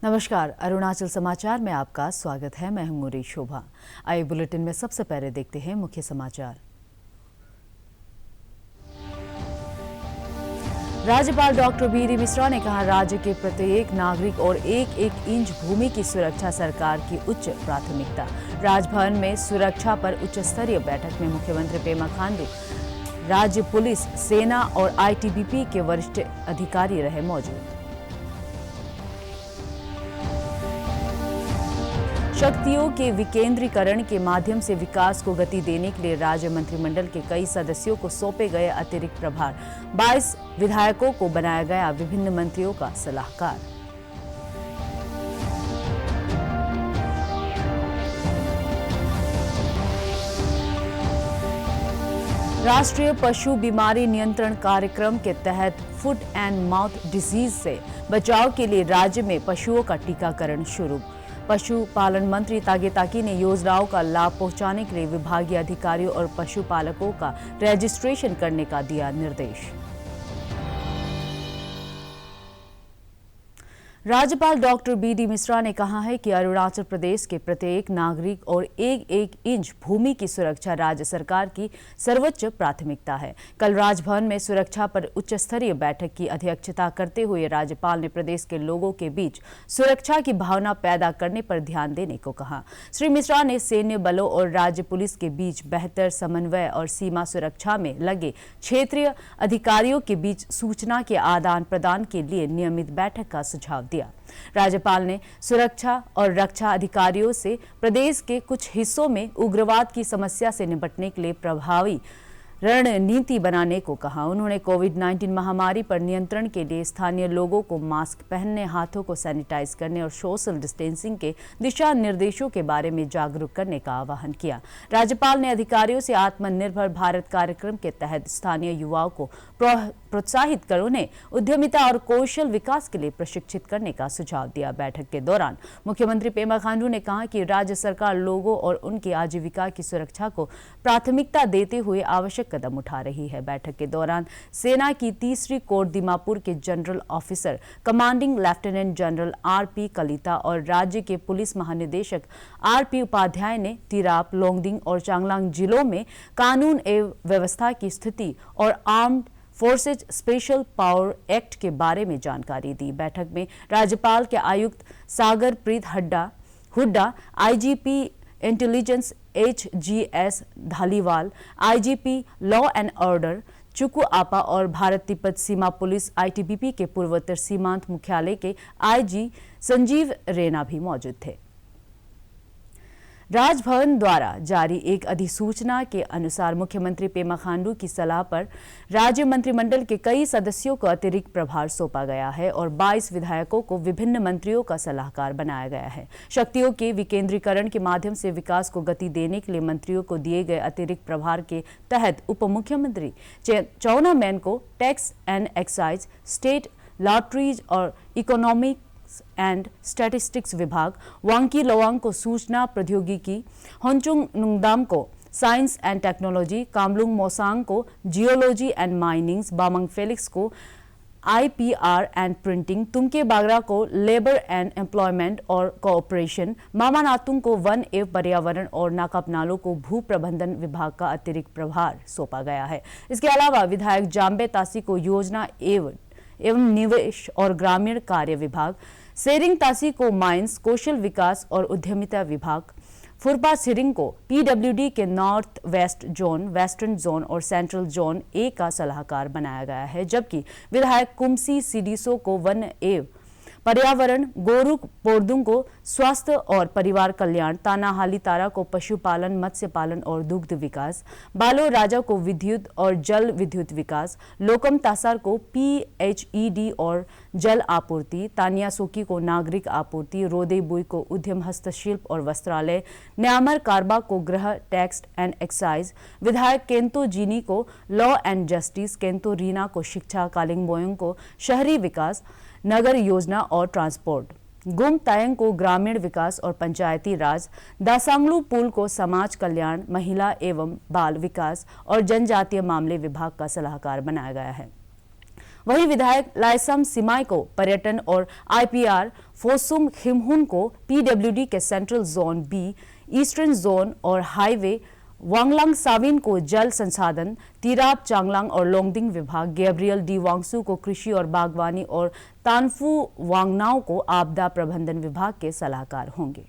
नमस्कार, अरुणाचल समाचार में आपका स्वागत है। मैं हूं मुरी शोभा। आइए बुलेटिन में सबसे पहले देखते हैं मुख्य समाचार। राज्यपाल डॉक्टर बी.डी. मिश्रा ने कहा, राज्य के प्रत्येक नागरिक और एक एक इंच भूमि की सुरक्षा सरकार की उच्च प्राथमिकता। राजभवन में सुरक्षा पर उच्च स्तरीय बैठक में मुख्यमंत्री पेमा खांडू, राज्य पुलिस, सेना और आईटीबीपी के वरिष्ठ अधिकारी रहे मौजूद। शक्तियों के विकेंद्रीकरण के माध्यम से विकास को गति देने के लिए राज्य मंत्रिमंडल के कई सदस्यों को सौंपे गए अतिरिक्त प्रभार। 22 विधायकों को बनाया गया विभिन्न मंत्रियों का सलाहकार। राष्ट्रीय पशु बीमारी नियंत्रण कार्यक्रम के तहत फुट एंड माउथ डिजीज से बचाव के लिए राज्य में पशुओं का टीकाकरण शुरू। पशुपालन मंत्री तागे ताकी ने योजनाओं का लाभ पहुंचाने के लिए विभागीय अधिकारियों और पशुपालकों का रजिस्ट्रेशन करने का दिया निर्देश। राज्यपाल डॉक्टर बी.डी. मिश्रा ने कहा है कि अरुणाचल प्रदेश के प्रत्येक नागरिक और एक एक इंच भूमि की सुरक्षा राज्य सरकार की सर्वोच्च प्राथमिकता है। कल राजभवन में सुरक्षा पर उच्च स्तरीय बैठक की अध्यक्षता करते हुए राज्यपाल ने प्रदेश के लोगों के बीच सुरक्षा की भावना पैदा करने पर ध्यान देने को कहा। श्री मिश्रा ने सैन्य बलों और राज्य पुलिस के बीच बेहतर समन्वय और सीमा सुरक्षा में लगे क्षेत्रीय अधिकारियों के बीच सूचना के आदान प्रदान के लिए नियमित बैठक का सुझाव दिया। राज्यपाल ने सुरक्षा और रक्षा अधिकारियों से प्रदेश के कुछ हिस्सों में उग्रवाद की समस्या से निपटने के लिए प्रभावी रणनीति बनाने को कहा। उन्होंने कोविड-19 महामारी पर नियंत्रण के लिए स्थानीय लोगों को मास्क पहनने, हाथों को सैनिटाइज करने और सोशल डिस्टेंसिंग के दिशा निर्देशों के बारे में जागरूक करने का आह्वान किया। राज्यपाल ने अधिकारियों से आत्मनिर्भर भारत कार्यक्रम के तहत स्थानीय युवाओं को प्रोत्साहित कर उन्हें उद्यमिता और कौशल विकास के लिए प्रशिक्षित करने का सुझाव दिया। बैठक के दौरान मुख्यमंत्री पेमा खांडू ने कहा कि राज्य सरकार लोगों और उनकी आजीविका की सुरक्षा को प्राथमिकता देते हुए आवश्यक कदम उठा रही है। बैठक के दौरान सेना की 3री कोर दीमापुर के general officer commanding lieutenant general RP. Kalita और राज्य के पुलिस महानिदेशक आर.पी. उपाध्याय ने तिराप, लोंगडिंग और चांगलांग जिलों में कानून एवं व्यवस्था की स्थिति और armed forces special power act के बारे में जानकारी दी। बैठक में राज्यपाल के आयुक्त Sagar Preet Hooda, IGP intelligence HGS Dhaliwal, IGP law and order Chuku Apa और भारत तिब्बत सीमा पुलिस आईटीबीपी के पूर्वोत्तर सीमांत मुख्यालय के आईजी संजीव रैना भी मौजूद थे। राजभवन द्वारा जारी एक अधिसूचना के अनुसार मुख्यमंत्री पेमा खांडू की सलाह पर राज्य मंत्रिमंडल के कई सदस्यों को अतिरिक्त प्रभार सौंपा गया है और 22 विधायकों को विभिन्न मंत्रियों का सलाहकार बनाया गया है। शक्तियों के विकेंद्रीकरण के माध्यम से विकास को गति देने के लिए मंत्रियों को दिए गए अतिरिक्त प्रभार के तहत उप मुख्यमंत्री चाउना मैन को tax and excise, state lotteries और इकोनॉमिक एंड स्टैटिस्टिक्स विभाग, वांकी लोवांग को सूचना प्रौद्योगिकी, होंचुंग नुंगदाम को science and technology, Kamlung Mosang को geology and minings, Bamang Felix को IPR and printing, Tumke Bagra को लेबर एंड एम्प्लॉयमेंट और कोऑपरेशन, मामा नातुंग को वन एवं पर्यावरण और नाकापनालों को भू प्रबंधन विभाग का अतिरिक्त प्रभार सौंपा गया है। इसके अलावा विधायक जाम्बे तासी को योजना एवं निवेश और ग्रामीण कार्य विभाग, सेरिंग तासी को माइंस, कौशल विकास और उद्यमिता विभाग, फुरपा सिरिंग को पीडब्ल्यूडी के north west zone, western zone और सेंट्रल जोन ए का सलाहकार बनाया गया है, जबकि विधायक कुमसी सिडिसो को वन एवं पर्यावरण, गोरुक पोर्दुंग को स्वास्थ्य और परिवार कल्याण, तानाहाली तारा को पशुपालन, मत्स्य पालन और दुग्ध विकास, बालो राजा को विद्युत और जल विद्युत विकास, लोकम तासार को PHED और जल आपूर्ति, तानिया सोकी को नागरिक आपूर्ति, रोदे बुई को उद्यम हस्तशिल्प और वस्त्रालय, न्यामर कारबा को गृह, टैक्स एंड एक्साइज, विधायक केंतो जीनी को law and justice, Kento Reena को शिक्षा, कालिंग बोयंग को शहरी विकास, नगर योजना और ट्रांसपोर्ट, गुम तायंग को ग्रामीण विकास और पंचायती राज, दासांगलू पुल को समाज कल्याण, महिला एवं बाल विकास और जनजातीय मामले विभाग का सलाहकार बनाया गया है। वहीं विधायक लाइसम सिमाई को पर्यटन और आईपीआर फोसुम खिमहुन को पीडब्ल्यूडी के central zone B, eastern zone और हाईवे, वांगलांग साविन को जल संसाधन, तिराप चांगलांग और लोंगडिंग विभाग, गैब्रियल डी वांगसू को कृषि और बागवानी और तानफू वांगनाओ को आपदा प्रबंधन विभाग के सलाहकार होंगे।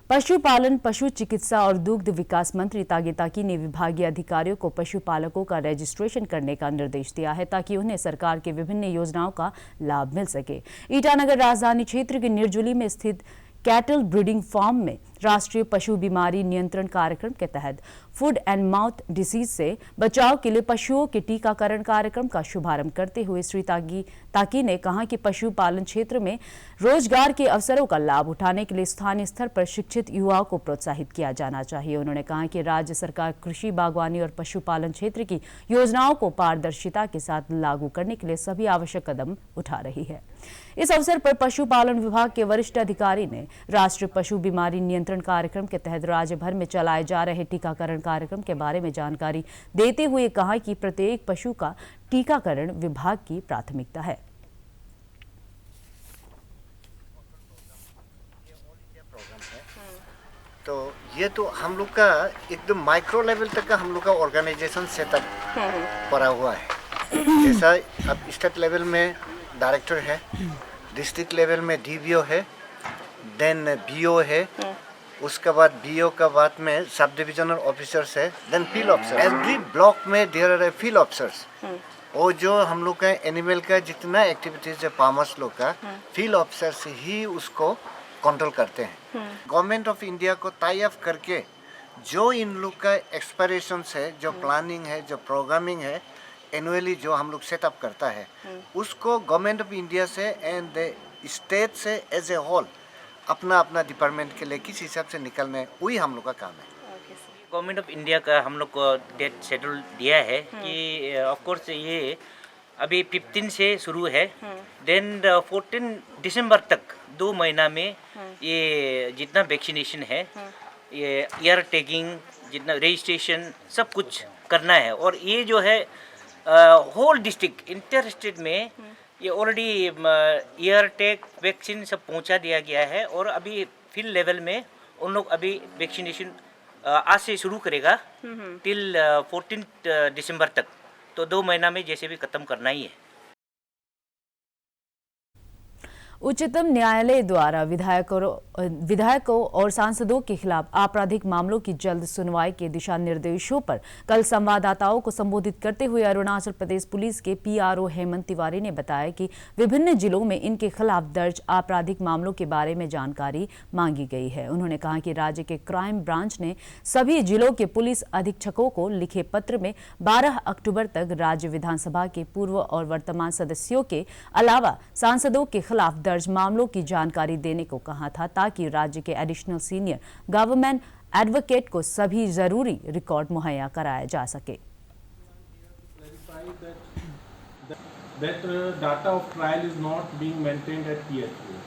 पशुपालन, पशु चिकित्सा और दुग्ध विकास मंत्री तागे ताकी ने विभागीय अधिकारियों को पशुपालकों का रजिस्ट्रेशन करने का निर्देश दिया है ताकि उन्हें सरकार की विभिन्न योजनाओं का लाभ मिल सके। ईटानगर राजधानी क्षेत्र के निर्जुली में स्थित कैटल ब्रीडिंग फार्म में राष्ट्रीय पशु बीमारी नियंत्रण कार्यक्रम के तहत फूड एंड माउथ डिसीज से बचाव के लिए पशुओं के टीकाकरण कार्यक्रम का शुभारंभ करते हुए श्री ताकी ने कहा कि पशुपालन क्षेत्र में रोजगार के अवसरों का लाभ उठाने के लिए स्थानीय स्तर पर शिक्षित युवाओं को प्रोत्साहित किया जाना चाहिए। उन्होंने कहा कि राज्य सरकार कृषि, बागवानी और पशुपालन क्षेत्र की योजनाओं को पारदर्शिता के साथ लागू करने के लिए सभी आवश्यक कदम उठा रही है। इस अवसर पर पशुपालन विभाग के वरिष्ठ अधिकारी ने राष्ट्रीय पशु बीमारी नियंत्रण कार्यक्रम के तहत राज्य भर में चलाए जा रहे टीकाकरण कार्यक्रम के बारे में जानकारी देते हुए कहा कि प्रत्येक पशु का टीकाकरण विभाग की प्राथमिकता है। तो ये तो हम लोग का एकदम माइक्रो लेवल तक का हम लोग का ऑर्गेनाइजेशन सेटअप पड़ा हुआ है। जैसा अब स्टेट लेवल में डायरेक्टर है, डिस्ट्रिक्ट लेवल में डीबीओ है, देन बीओ है, उसके बाद बीओ का बाद में सब डिविजनल ऑफिसर्स है, then field officer. Every block में देयर आर फील्ड ऑफिसर्स। और जो हम लोग का एनिमल का जितना एक्टिविटीज है फार्मर्स लोग का, फील्ड ऑफिसर्स ही उसको कंट्रोल करते हैं। गवर्नमेंट ऑफ इंडिया को टाई अप करके जो इन लोग का एक्सपेरेशंस है, जो प्लानिंग है, जो प्रोग्रामिंग है, एनुअली जो हम लोग सेटअप करता है, उसको गवर्नमेंट ऑफ इंडिया से एंड स्टेट से एज ए होल अपना अपना डिपार्टमेंट के लिए किस हिसाब से निकलने, वही हम लोग का काम है। गवर्नमेंट ऑफ इंडिया का हम लोग को डेट शेड्यूल दिया है कि ऑफ कोर्स ये अभी 15 से शुरू है, देन 14 दिसंबर तक 2 महीना में ये जितना वैक्सीनेशन है, ये ईयर टैगिंग, जितना रजिस्ट्रेशन सब कुछ करना है। और ये जो है होल डिस्ट्रिक्ट इंटर स्टेट में ये ऑलरेडी ईयर टैग वैक्सीन सब पहुंचा दिया गया है। और अभी फील्ड लेवल में उन लोग अभी वैक्सीनेशन आज से शुरू करेगा टिल 14 दिसंबर तक, तो 2 महीना में जैसे भी खत्म करना ही है। उच्चतम न्यायालय द्वारा विधायकों और सांसदों के खिलाफ आपराधिक मामलों की जल्द सुनवाई के दिशा निर्देशों पर कल संवाददाताओं को संबोधित करते हुए अरुणाचल प्रदेश पुलिस के पीआरओ हेमंत तिवारी ने बताया कि विभिन्न जिलों में इनके खिलाफ दर्ज आपराधिक मामलों के बारे में जानकारी मांगी गई है। उन्होंने कहा कि राज्य के क्राइम ब्रांच ने सभी जिलों के पुलिस अधीक्षकों को लिखे पत्र में 12 अक्टूबर तक राज्य विधानसभा के पूर्व और वर्तमान सदस्यों के अलावा सांसदों के खिलाफ दर्ज मामलों की जानकारी देने को कहा था ताकि राज्य के एडिशनल सीनियर गवर्नमेंट एडवोकेट को सभी जरूरी रिकॉर्ड मुहैया कराया जा सके। That data of trial is not being maintained at PHU.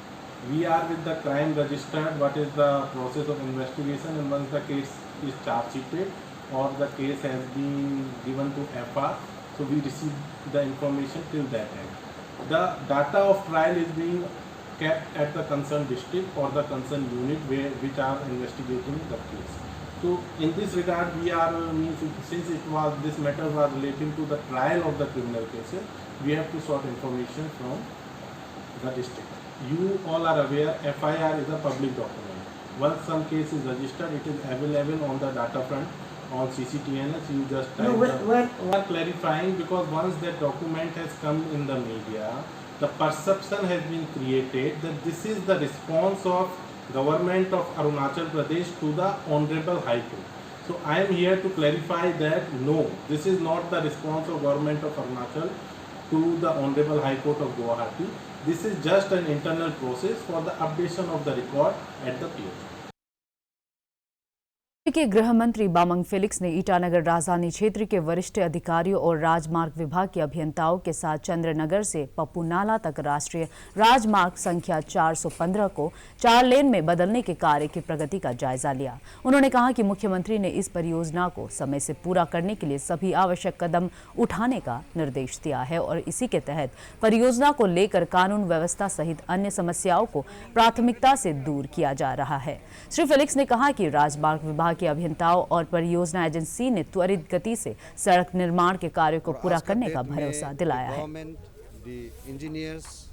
We are with the crime registered, what is the process of investigation, and once the case is charge sheeted or the case has been given to FR, so we receive the information till that end. The data of trial is being kept at the concerned district or the concerned unit which are investigating the case. So in this regard, we are since this matter was relating to the trial of the criminal cases, we have to sort information from the district. You all are aware, FIR is a public document. Once some case is registered, it is available on the data front on CCTNS. You just type we are clarifying because once that document has come in the media, the perception has been created that this is the response of government of Arunachal Pradesh to the Honorable High Court. So I am here to clarify that no, this is not the response of government of Arunachal to the Honorable High Court of Guwahati. This is just an internal process for the updation of the record at the PH. के गृह मंत्री Bamang Felix ने ईटानगर राजधानी क्षेत्र के वरिष्ठ अधिकारियों और राजमार्ग विभाग के अभियंताओं के साथ चंद्रनगर से पप्पू नाला तक राष्ट्रीय राजमार्ग संख्या 415 को 4 लेन में बदलने के कार्य की प्रगति का जायजा लिया। उन्होंने कहा कि मुख्यमंत्री ने इस परियोजना को समय से पूरा करने के लिए सभी आवश्यक कदम उठाने का निर्देश दिया है और इसी के तहत परियोजना को लेकर कानून व्यवस्था सहित अन्य समस्याओं को प्राथमिकता से दूर किया जा रहा है। श्री फेलिक्स ने कहा कि राजमार्ग विभाग के अभियंताओं और परियोजना एजेंसी ने त्वरित गति से सड़क निर्माण के कार्य को पूरा करने का भरोसा दिलाया है। इंजीनियर्स,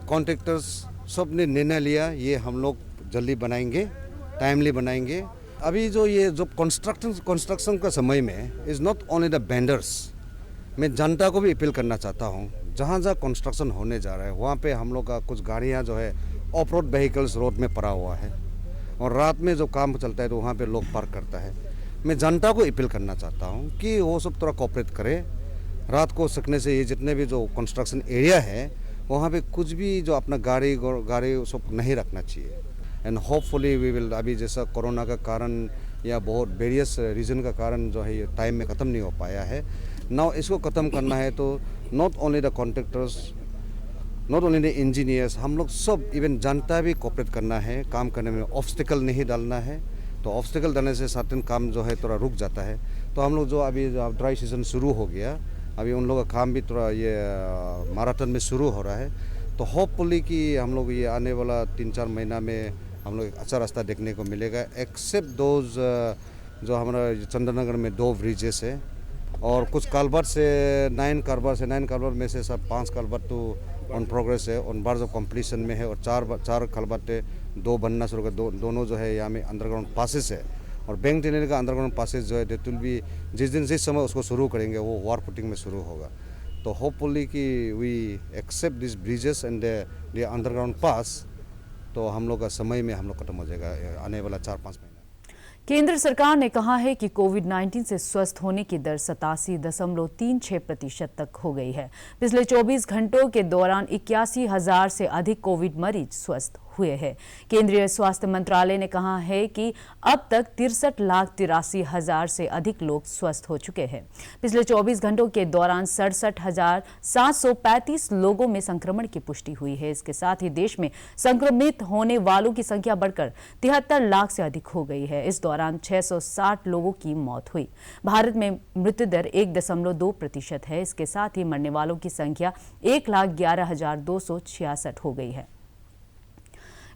कॉन्ट्रैक्टर्स सब ने निर्णय लिया, ये हम लोग जल्दी बनाएंगे, टाइमली बनाएंगे। अभी जो कंस्ट्रक्शन का समय में is not only the vendors, मैं जनता को भी अपील करना चाहता हूँ, जहाँ जहाँ कंस्ट्रक्शन होने जा रहा है वहाँ पे हम लोग का कुछ गाड़ियाँ जो है ऑफ रोड व्हीकल्स रोड में पड़ा हुआ है और रात में जो काम चलता है तो वहाँ पे लोग पार्क करता है। मैं जनता को अपील करना चाहता हूँ कि वो सब थोड़ा कोऑपरेट करे। रात को सकने से ये जितने भी जो कंस्ट्रक्शन एरिया है वहाँ पे कुछ भी जो अपना गाड़ी सब नहीं रखना चाहिए। एंड होपफुली वी विल, अभी जैसा कोरोना का कारण या बहुत वेरियस रीज़न का कारण जो है ये टाइम में ख़त्म नहीं हो पाया है। नाउ इसको ख़त्म करना है तो not only the contractors, not only the engineers, हम लोग सब इवन जनता भी कोऑपरेट करना है, काम करने में ऑब्स्टिकल नहीं डालना है। तो ऑब्स्टिकल डालने से सर्टेन काम जो है थोड़ा रुक जाता है। तो हम लोग जो अभी ड्राई सीजन शुरू हो गया, अभी उन लोगों का काम भी थोड़ा ये मैराथन में शुरू हो रहा है। तो होपफुली कि हम लोग ये आने वाला 3-4 महीना में हम लोग एक अच्छा रास्ता देखने को मिलेगा। एक्सेप्ट दोज जो हमारा चंद्रनगर में 2 ब्रिजेस है और कुछ कालवर से 9 कालवर में से सब 5 कालवर तो ऑन प्रोग्रेस है, ऑन बार्ज ऑफ कंप्लीशन में है और 4 कालवर 2 बनना शुरू कर, दोनों जो है यहाँ में अंडरग्राउंड पासेस है। और बैंक टेनर का अंडरग्राउंड पासेस जो है डेट विल बी, जिस समय उसको शुरू करेंगे वो वार पुटिंग में शुरू होगा। तो होपफुली कि we accept this bridges and the underground pass, तो हम लोग का समय में हम लोग खत्म हो जाएगा आने वाला 4-5 महीना। केंद्र सरकार ने कहा है कि कोविड-19 से स्वस्थ होने की दर 87.36% तक हो गई है। पिछले 24 घंटों के दौरान 81,000 से अधिक कोविड मरीज स्वस्थ हुए हैं। केंद्रीय स्वास्थ्य मंत्रालय ने कहा है कि अब तक 63,83,000 से अधिक लोग स्वस्थ हो चुके हैं। पिछले 24 घंटों के दौरान 67,735 लोगों में संक्रमण की पुष्टि हुई है। इसके साथ ही देश में संक्रमित होने वालों की संख्या बढ़कर 73 लाख से अधिक हो गई है। इस दौरान 660 लोगों की मौत हुई। भारत में मृत्यु दर 1.2% है। इसके साथ ही मरने वालों की संख्या 1,11,266 हो गई है।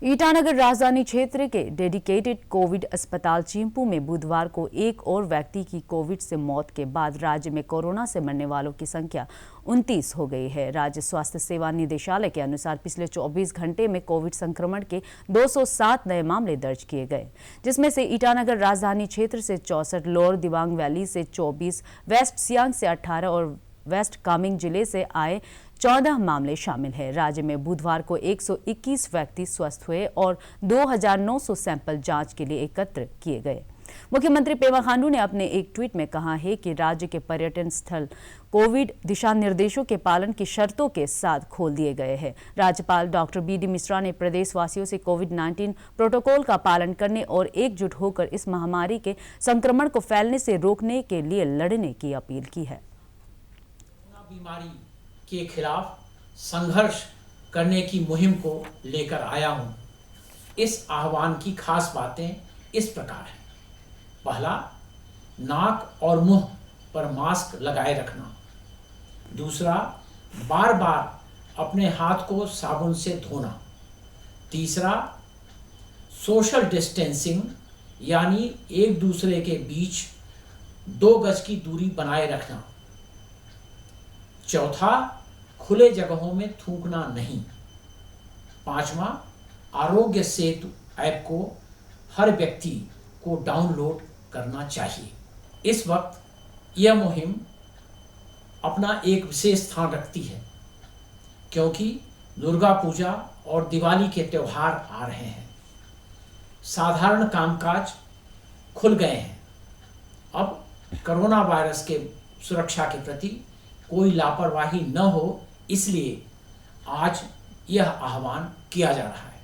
ईटानगर राजधानी क्षेत्र के डेडिकेटेड कोविड अस्पताल चिंपू में बुधवार को एक और व्यक्ति की कोविड से मौत के बाद राज्य में कोरोना से मरने वालों की संख्या 29 हो गई है। राज्य स्वास्थ्य सेवा निदेशालय के अनुसार पिछले 24 घंटे में कोविड संक्रमण के 207 नए मामले दर्ज किए गए, जिसमें से ईटानगर राजधानी क्षेत्र से 64, लोअर दिबांग वैली से 24, वेस्ट सियांग से 18 और वेस्ट कामेंग जिले से आए 14 मामले शामिल हैं। राज्य में बुधवार को 121 व्यक्ति स्वस्थ हुए और 2,900 सैंपल जांच के लिए एकत्र किए गए। मुख्यमंत्री पेमा खांडू ने अपने एक ट्वीट में कहा है कि राज्य के पर्यटन स्थल कोविड दिशा निर्देशों के पालन की शर्तों के साथ खोल दिए गए हैं। राज्यपाल डॉक्टर बीडी मिश्रा ने प्रदेशवासियों से कोविड-19 प्रोटोकॉल का पालन करने और एकजुट होकर इस महामारी के संक्रमण को फैलने से रोकने के लिए लड़ने की अपील की है। बीमारी के खिलाफ संघर्ष करने की मुहिम को लेकर आया हूं। इस आह्वान की खास बातें इस प्रकार हैं। पहला, नाक और मुंह पर मास्क लगाए रखना। दूसरा, बार बार अपने हाथ को साबुन से धोना। तीसरा, सोशल डिस्टेंसिंग यानी एक दूसरे के बीच 2 गज की दूरी बनाए रखना। चौथा, खुले जगहों में थूकना नहीं। पांचवा, आरोग्य सेतु ऐप को हर व्यक्ति को डाउनलोड करना चाहिए। इस वक्त यह मुहिम अपना एक विशेष स्थान रखती है क्योंकि दुर्गा पूजा और दिवाली के त्योहार आ रहे हैं। साधारण कामकाज खुल गए हैं। अब कोरोना वायरस के सुरक्षा के प्रति कोई लापरवाही न हो, इसलिए आज यह आह्वान किया जा रहा है।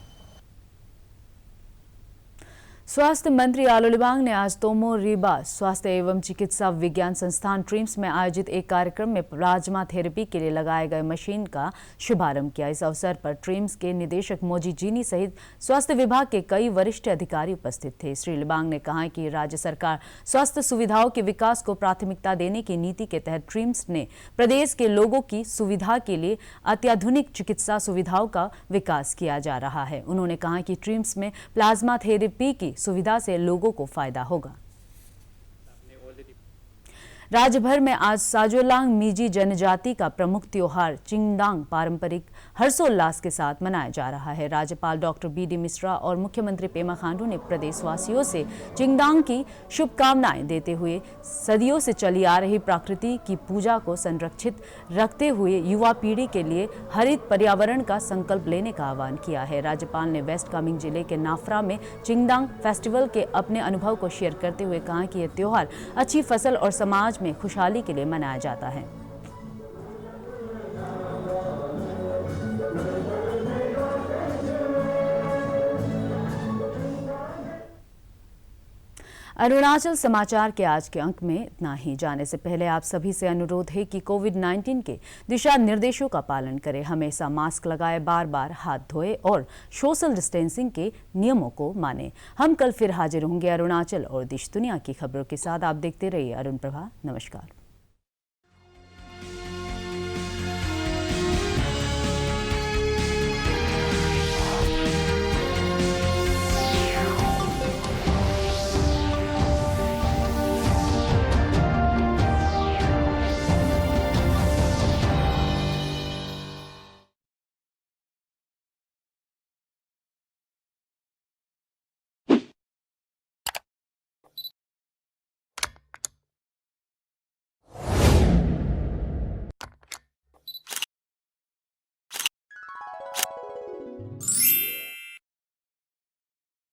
स्वास्थ्य मंत्री आलो लिबांग ने आज तोमो रिबा स्वास्थ्य एवं चिकित्सा विज्ञान संस्थान ट्रिम्स में आयोजित एक कार्यक्रम में प्लाज्मा थेरेपी के लिए लगाए गए मशीन का शुभारंभ किया। इस अवसर पर ट्रिम्स के निदेशक मोजी जीनी सहित स्वास्थ्य विभाग के कई वरिष्ठ अधिकारी उपस्थित थे। श्री लिबांग ने कहा कि राज्य सरकार स्वास्थ्य सुविधाओं के विकास को प्राथमिकता देने की नीति के तहत ट्रिम्स ने प्रदेश के लोगों की सुविधा के लिए अत्याधुनिक चिकित्सा सुविधाओं का विकास किया जा रहा है। उन्होंने कहा कि ट्रिम्स में प्लाज्मा थेरेपी की सुविधा से लोगों को फायदा होगा। राज्य भर में आज साजोलांग मीजी जनजाति का प्रमुख त्योहार चिंगदांग पारंपरिक हर्षोल्लास के साथ मनाया जा रहा है। राज्यपाल डॉक्टर बीडी मिश्रा और मुख्यमंत्री पेमा खांडू ने प्रदेशवासियों से चिंगदांग की शुभकामनाएं देते हुए सदियों से चली आ रही प्रकृति की पूजा को संरक्षित रखते हुए युवा पीढ़ी के लिए हरित पर्यावरण का संकल्प लेने का आह्वान किया है। राज्यपाल ने वेस्ट कामेंग जिले के नाफरा में चिंगदांग फेस्टिवल के अपने अनुभव को शेयर करते हुए कहा कि यह त्योहार अच्छी फसल और समाज में खुशहाली के लिए मनाया जाता है। अरुणाचल समाचार के आज के अंक में इतना ही। जाने से पहले आप सभी से अनुरोध है कि कोविड-19 के दिशा निर्देशों का पालन करें, हमेशा मास्क लगाए, बार बार हाथ धोए और सोशल डिस्टेंसिंग के नियमों को मानें। हम कल फिर हाजिर होंगे अरुणाचल और देश दुनिया की खबरों के साथ। आप देखते रहिए अरुण प्रभा। नमस्कार।